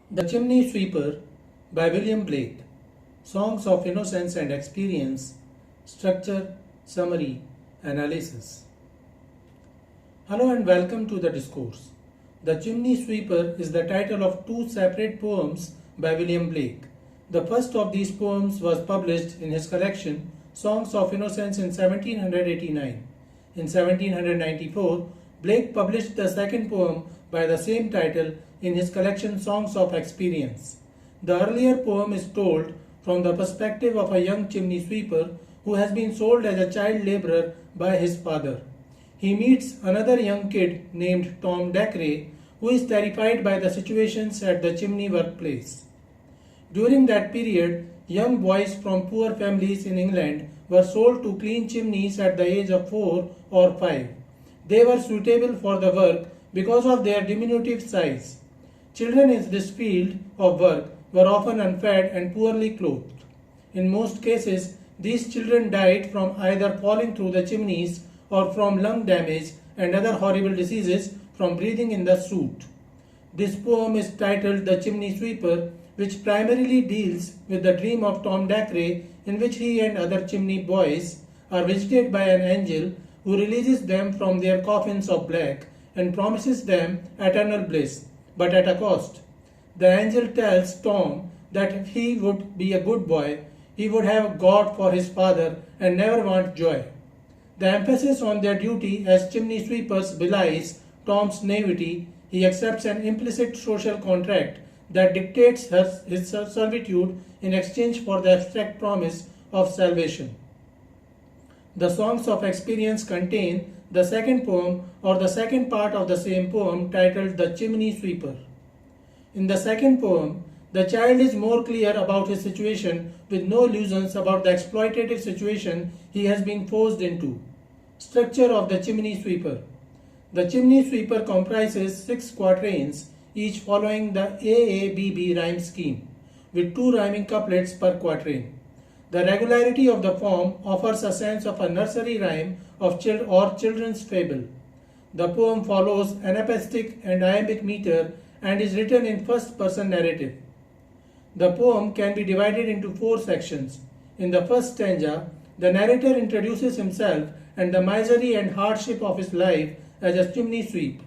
The Chimney Sweeper by William Blake. Songs of Innocence and Experience. Structure, Summary, Analysis. Hello and welcome to the discourse. The Chimney Sweeper is the title of two separate poems by William Blake. The first of these poems was published in his collection Songs of Innocence in 1789. In 1794, Blake published the second poem by the same title in his collection Songs of Experience. The earlier poem is told from the perspective of a young chimney sweeper who has been sold as a child laborer by his father. He meets another young kid named Tom Dacre who is terrified by the situations at the chimney workplace. During that period, young boys from poor families in England were sold to clean chimneys at the age of 4 or 5. They were suitable for the work because of their diminutive size. Children in this field of work were often unfed and poorly clothed. In most cases, these children died from either falling through the chimneys or from lung damage and other horrible diseases from breathing in the soot. This poem is titled The Chimney Sweeper, which primarily deals with the dream of Tom Dacre in which he and other chimney boys are visited by an angel who releases them from their coffins of black and promises them eternal bliss, but at a cost. The angel tells Tom that if he would be a good boy, he would have God for his father and never want joy. The emphasis on their duty as chimney sweepers belies Tom's naivety. He accepts an implicit social contract that dictates his servitude in exchange for the abstract promise of salvation. The Songs of Experience contain the second poem or the second part of the same poem titled The Chimney Sweeper. In the second poem, the child is more clear about his situation with no illusions about the exploitative situation he has been forced into. Structure of the Chimney Sweeper. The Chimney Sweeper comprises 6 quatrains, each following the AABB rhyme scheme, with 2 rhyming couplets per quatrain. The regularity of the form offers a sense of a nursery rhyme or children's fable. The poem follows anapestic and iambic meter and is written in first-person narrative. The poem can be divided into 4 sections. In the first stanza, the narrator introduces himself and the misery and hardship of his life as a chimney sweep.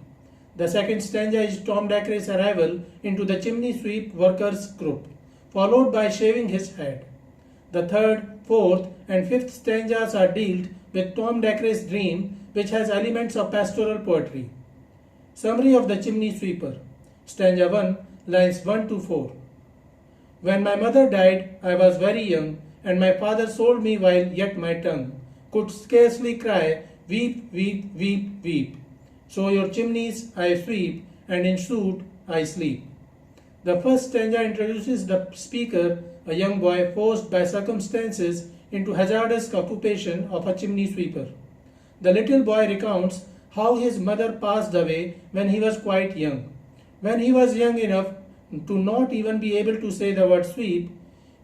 The second stanza is Tom Dacre's arrival into the chimney sweep workers group, followed by shaving his head. The third, fourth, and fifth stanzas are dealt with Tom Dacre's dream, which has elements of pastoral poetry. Summary of the Chimney Sweeper. Stanza 1, lines 1 to 4. When my mother died, I was very young, and my father sold me while yet my tongue could scarcely cry, weep, weep, weep, weep. So your chimneys I sweep, and in soot I sleep. The first stanza introduces the speaker, a young boy forced by circumstances into hazardous occupation of a chimney sweeper. The little boy recounts how his mother passed away when he was quite young. When he was young enough to not even be able to say the word sweep,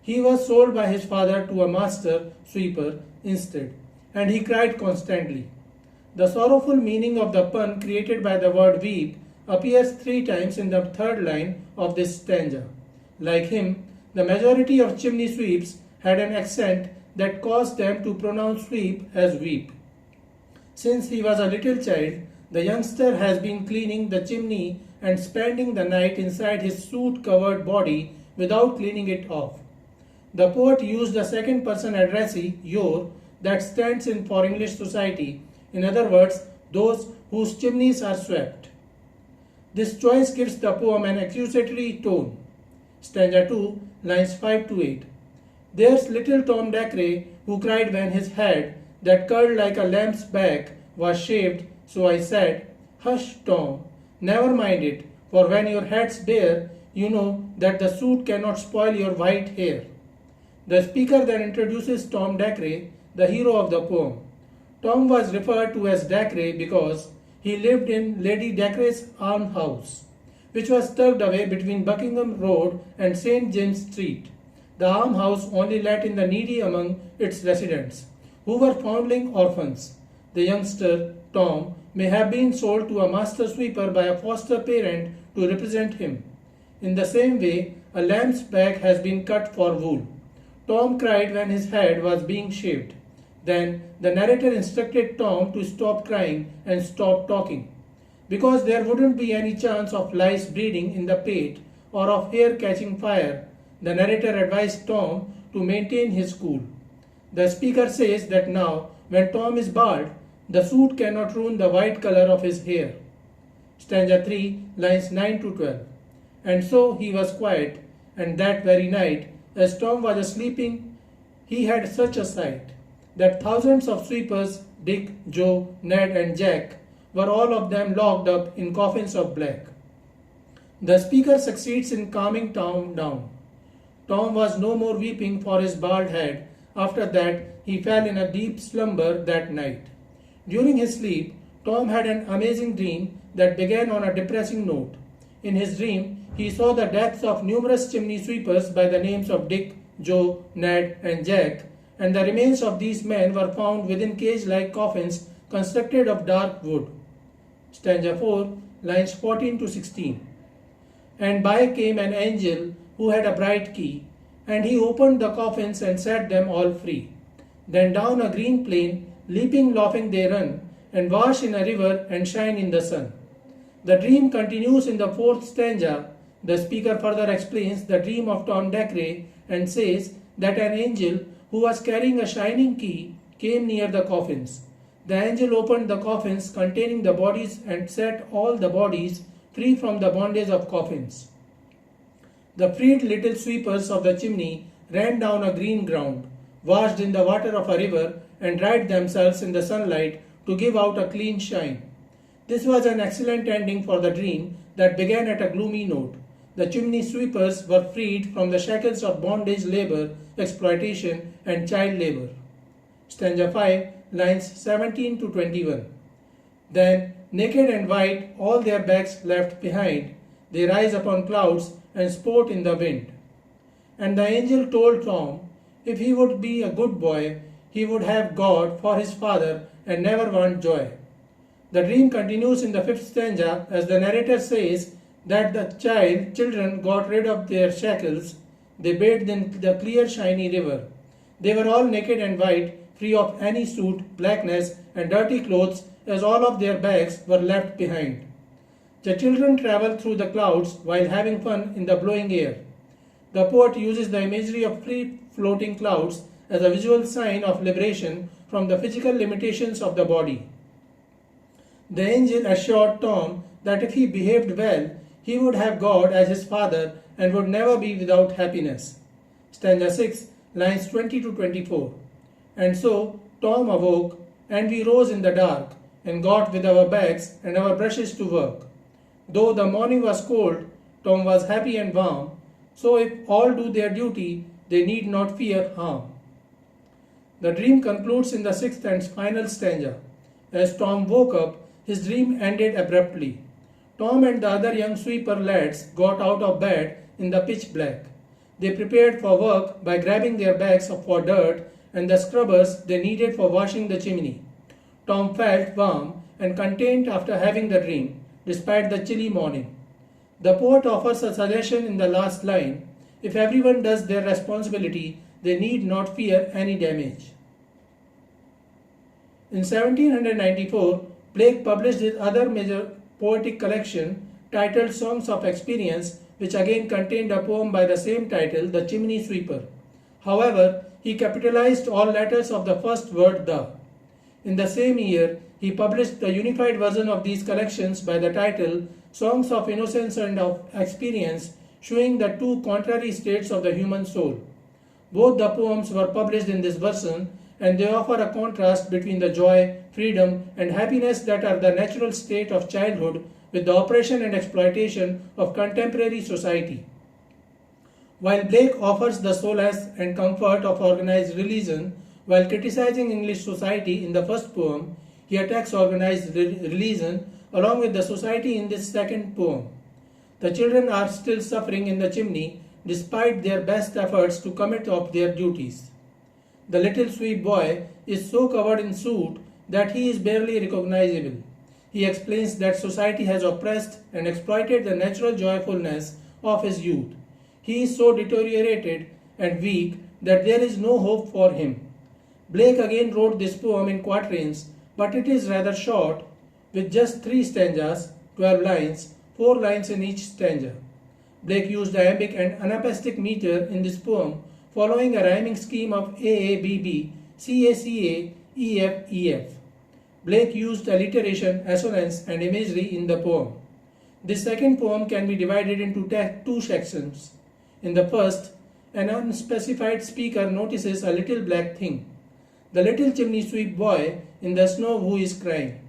he was sold by his father to a master sweeper instead, and he cried constantly. The sorrowful meaning of the pun created by the word weep appears 3 times in the third line of this stanza. Like him, the majority of chimney sweeps had an accent that caused them to pronounce sweep as weep. Since he was a little child, the youngster has been cleaning the chimney and spending the night inside his soot-covered body without cleaning it off. The poet used a second-person addressee, your, that stands in for English society, in other words, those whose chimneys are swept. This choice gives the poem an accusatory tone. Stanza 2, lines 5 to 8. There's little Tom Dacre who cried when his head, that curled like a lamb's back, was shaved, so I said, hush, Tom, never mind it, for when your head's bare, you know that the soot cannot spoil your white hair. The speaker then introduces Tom Dacre, the hero of the poem. Tom was referred to as Dacre because he lived in Lady Dacre's almshouse, which was tucked away between Buckingham Road and St. James Street. The almshouse only let in the needy among its residents, who were foundling orphans. The youngster, Tom, may have been sold to a master sweeper by a foster parent to represent him. In the same way, a lamb's back has been cut for wool. Tom cried when his head was being shaved. Then the narrator instructed Tom to stop crying and stop talking. Because there wouldn't be any chance of lice breeding in the pate or of hair catching fire, the narrator advised Tom to maintain his cool. The speaker says that now, when Tom is bald, the soot cannot ruin the white color of his hair. Stanza 3, lines 9 to 12. And so he was quiet, and that very night, as Tom was sleeping, he had such a sight that thousands of sweepers, Dick, Joe, Ned, and Jack, were all of them locked up in coffins of black. The speaker succeeds in calming Tom down. Tom was no more weeping for his bald head. After that, he fell in a deep slumber that night. During his sleep, Tom had an amazing dream that began on a depressing note. In his dream, he saw the deaths of numerous chimney sweepers by the names of Dick, Joe, Ned, and Jack, and the remains of these men were found within cage-like coffins constructed of dark wood. Stanza 4, lines 14 to 16. And by came an angel who had a bright key, and he opened the coffins and set them all free. Then down a green plain, leaping, laughing they run, and wash in a river and shine in the sun. The dream continues in the fourth stanza. The speaker further explains the dream of Tom Dacre and says that an angel who was carrying a shining key came near the coffins. The angel opened the coffins containing the bodies and set all the bodies free from the bondage of coffins. The freed little sweepers of the chimney ran down a green ground, washed in the water of a river, and dried themselves in the sunlight to give out a clean shine. This was an excellent ending for the dream that began at a gloomy note. The chimney sweepers were freed from the shackles of bondage, labor, exploitation, and child labor. Stanza 5, lines 17 to 21. Then, naked and white, all their backs left behind, they rise upon clouds and sport in the wind. And the angel told Tom, if he would be a good boy, he would have God for his father and never want joy. The dream continues in the fifth stanza as the narrator says that the children got rid of their shackles. They bathed in the clear shiny river. They were all naked and white, free of any soot, blackness, and dirty clothes, as all of their bags were left behind. The children traveled through the clouds while having fun in the blowing air. The poet uses the imagery of free-floating clouds as a visual sign of liberation from the physical limitations of the body. The angel assured Tom that if he behaved well, he would have God as his father and would never be without happiness. Stanza 6, lines 20 to 24. And so Tom awoke, and we rose in the dark, and got with our bags and our brushes to work. Though the morning was cold, Tom was happy and warm, so if all do their duty, they need not fear harm. The dream concludes in the sixth and final stanza. As Tom woke up, his dream ended abruptly. Tom and the other young sweeper lads got out of bed in the pitch black. They prepared for work by grabbing their bags for dirt and the scrubbers they needed for washing the chimney. Tom felt warm and content after having the dream, despite the chilly morning. The poet offers a suggestion in the last line: if everyone does their responsibility, they need not fear any damage. In 1794, Blake published his other major poetic collection titled Songs of Experience, which again contained a poem by the same title, The Chimney Sweeper. However, he capitalized all letters of the first word, the. In the same year, he published the unified version of these collections by the title Songs of Innocence and of Experience, showing the two contrary states of the human soul. Both the poems were published in this version, and they offer a contrast between the joy, freedom, and happiness that are the natural state of childhood with the oppression and exploitation of contemporary society. While Blake offers the solace and comfort of organized religion, while criticizing English society in the first poem, he attacks organized religion along with the society in this second poem. The children are still suffering in the chimney despite their best efforts to commit of their duties. The little sweet boy is so covered in soot that he is barely recognizable. He explains that society has oppressed and exploited the natural joyfulness of his youth. He is so deteriorated and weak that there is no hope for him. Blake again wrote this poem in quatrains, but it is rather short, with just 3 stanzas, 12 lines, 4 lines in each stanza. Blake used iambic and anapaestic meter in this poem, following a rhyming scheme of AABB, CACA, EF. Blake used alliteration, assonance, and imagery in the poem. This second poem can be divided into 2 sections. In the first, an unspecified speaker notices a little black thing, the little chimney sweep boy in the snow who is crying.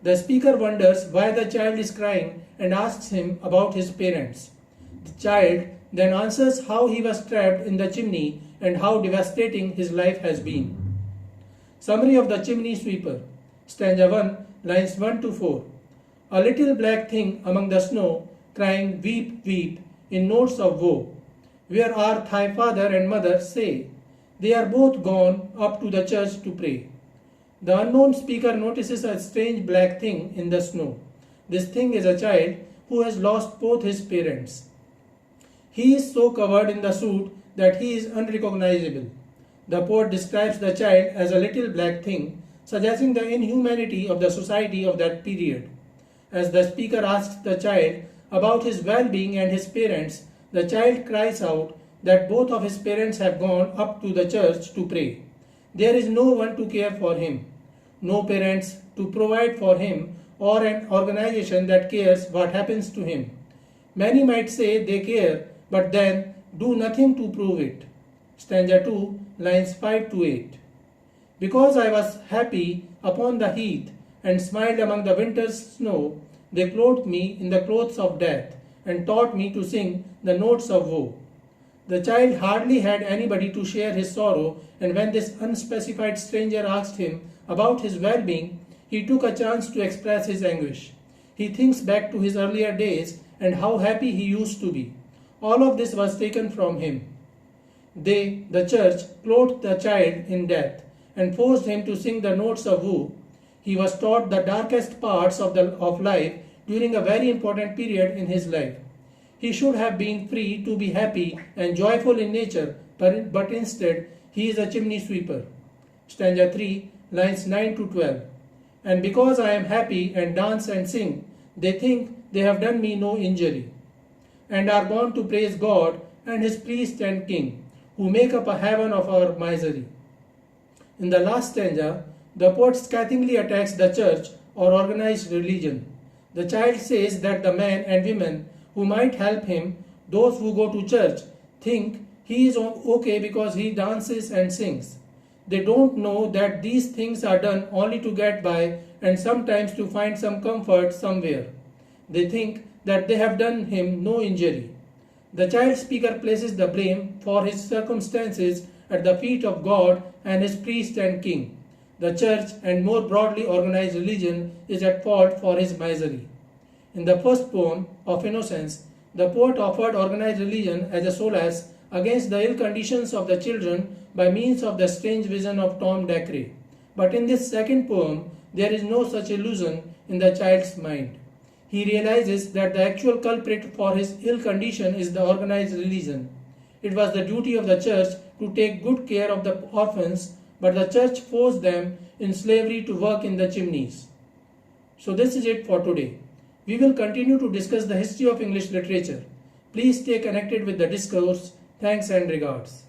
The speaker wonders why the child is crying and asks him about his parents. The child then answers how he was trapped in the chimney and how devastating his life has been. Summary of the Chimney Sweeper. Stanza 1, lines 1 to 4. A little black thing among the snow, crying weep, weep, in notes of woe. Where are thy father and mother, say? They are both gone up to the church to pray. The unknown speaker notices a strange black thing in the snow. This thing is a child who has lost both his parents. He is so covered in the soot that he is unrecognizable. The poet describes the child as a little black thing, suggesting the inhumanity of the society of that period. As the speaker asks the child about his well-being and his parents, the child cries out that both of his parents have gone up to the church to pray. There is no one to care for him, no parents to provide for him, or an organization that cares what happens to him. Many might say they care, but then do nothing to prove it. Stanza 2, lines 5 to 8. Because I was happy upon the heath and smiled among the winter's snow, they clothed me in the clothes of death and taught me to sing the notes of woe. The child hardly had anybody to share his sorrow, and when this unspecified stranger asked him about his well-being, he took a chance to express his anguish. He thinks back to his earlier days and how happy he used to be. All of this was taken from him. They, the church, clothed the child in death and forced him to sing the notes of woe. He was taught the darkest parts of life during a very important period in his life. He should have been free to be happy and joyful in nature, but instead he is a chimney sweeper. Stanza 3, lines 9 to 12. And because I am happy and dance and sing, they think they have done me no injury, and are gone to praise God and his priest and king, who make up a heaven of our misery. In the last stanza, the poet scathingly attacks the church or organized religion. The child says that the men and women who might help him, those who go to church, think he is okay because he dances and sings. They don't know that these things are done only to get by and sometimes to find some comfort somewhere. They think that they have done him no injury. The child speaker places the blame for his circumstances at the feet of God and his priest and king. The church and more broadly organized religion is at fault for his misery. In the first poem of Innocence, the poet offered organized religion as a solace against the ill conditions of the children by means of the strange vision of Tom Dacre. But in this second poem, there is no such illusion in the child's mind. He realizes that the actual culprit for his ill condition is the organized religion. It was the duty of the church to take good care of the orphans, but the church forced them in slavery to work in the chimneys. So this is it for today. We will continue to discuss the history of English literature. Please stay connected with the discourse. Thanks and regards.